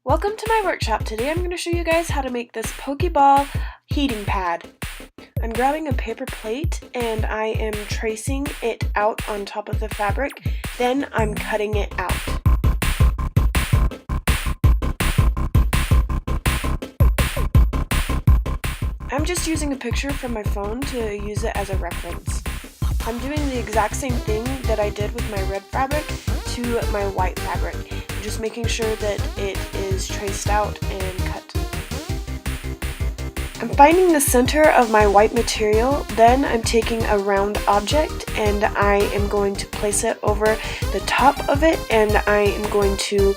Welcome to my workshop. Today I'm going to show you guys how to make this Pokeball heating pad. I'm grabbing a paper plate and I am tracing it out on top of the fabric, then I'm cutting it out. I'm just using a picture from my phone to use it as a reference. I'm doing the exact same thing that I did with my red fabric to my white fabric. I'm just making sure that it is traced out and cut. I'm finding the center of my white material, then I'm taking a round object and I am going to place it over the top of it, and I am going to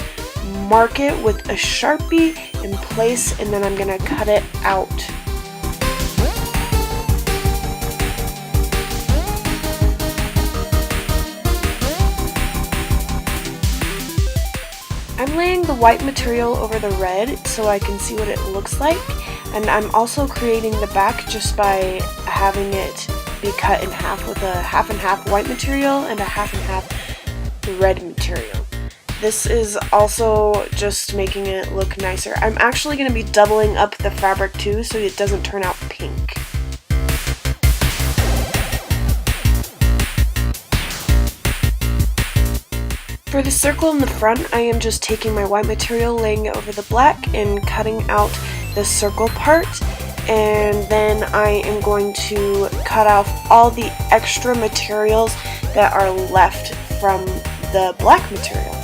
mark it with a Sharpie in place, and then I'm going to cut it out. I'm laying the white material over the red so I can see what it looks like, and I'm also creating the back just by having it be cut in half with a half and half white material and a half and half red material. This is also just making it look nicer. I'm actually going to be doubling up the fabric too so it doesn't turn out pink. For the circle in the front, I am just taking my white material, laying it over the black, and cutting out the circle part, and then I am going to cut off all the extra materials that are left from the black material.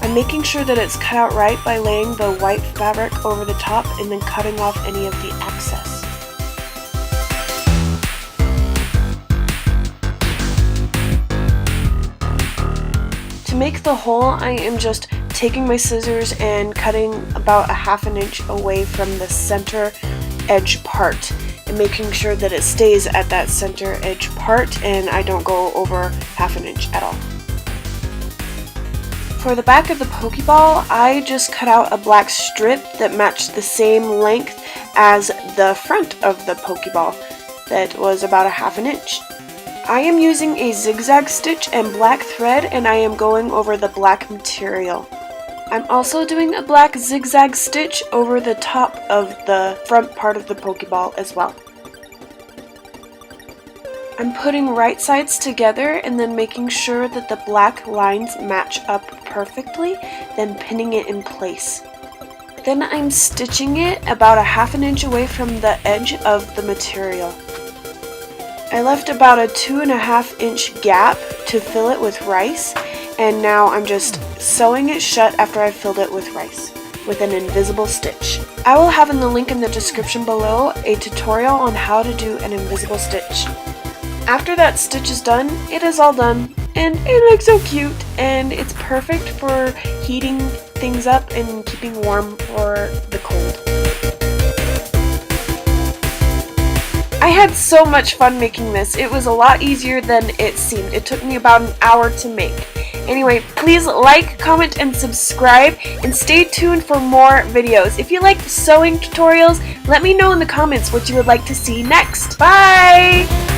I'm making sure that it's cut out right by laying the white fabric over the top and then cutting off any of the excess. To make the hole, I am just taking my scissors and cutting about a half an inch away from the center edge part and making sure that it stays at that center edge part and I don't go over half an inch at all. For the back of the Pokeball, I just cut out a black strip that matched the same length as the front of the Pokeball. That was about a half an inch. I am using a zigzag stitch and black thread, and I am going over the black material. I'm also doing a black zigzag stitch over the top of the front part of the Pokeball as well. I'm putting right sides together and then making sure that the black lines match up perfectly, then pinning it in place. Then I'm stitching it about a half an inch away from the edge of the material. I left about a 2.5 inch gap to fill it with rice, and now I'm just sewing it shut after I filled it with rice with an invisible stitch. I will have in the link in the description below a tutorial on how to do an invisible stitch. After that stitch is done, it is all done, and it looks so cute, and it's perfect for heating things up and keeping warm for the cold. I had so much fun making this. It was a lot easier than it seemed. It took me about an hour to make. Anyway, please like, comment, and subscribe, and stay tuned for more videos. If you like sewing tutorials, let me know in the comments what you would like to see next. Bye!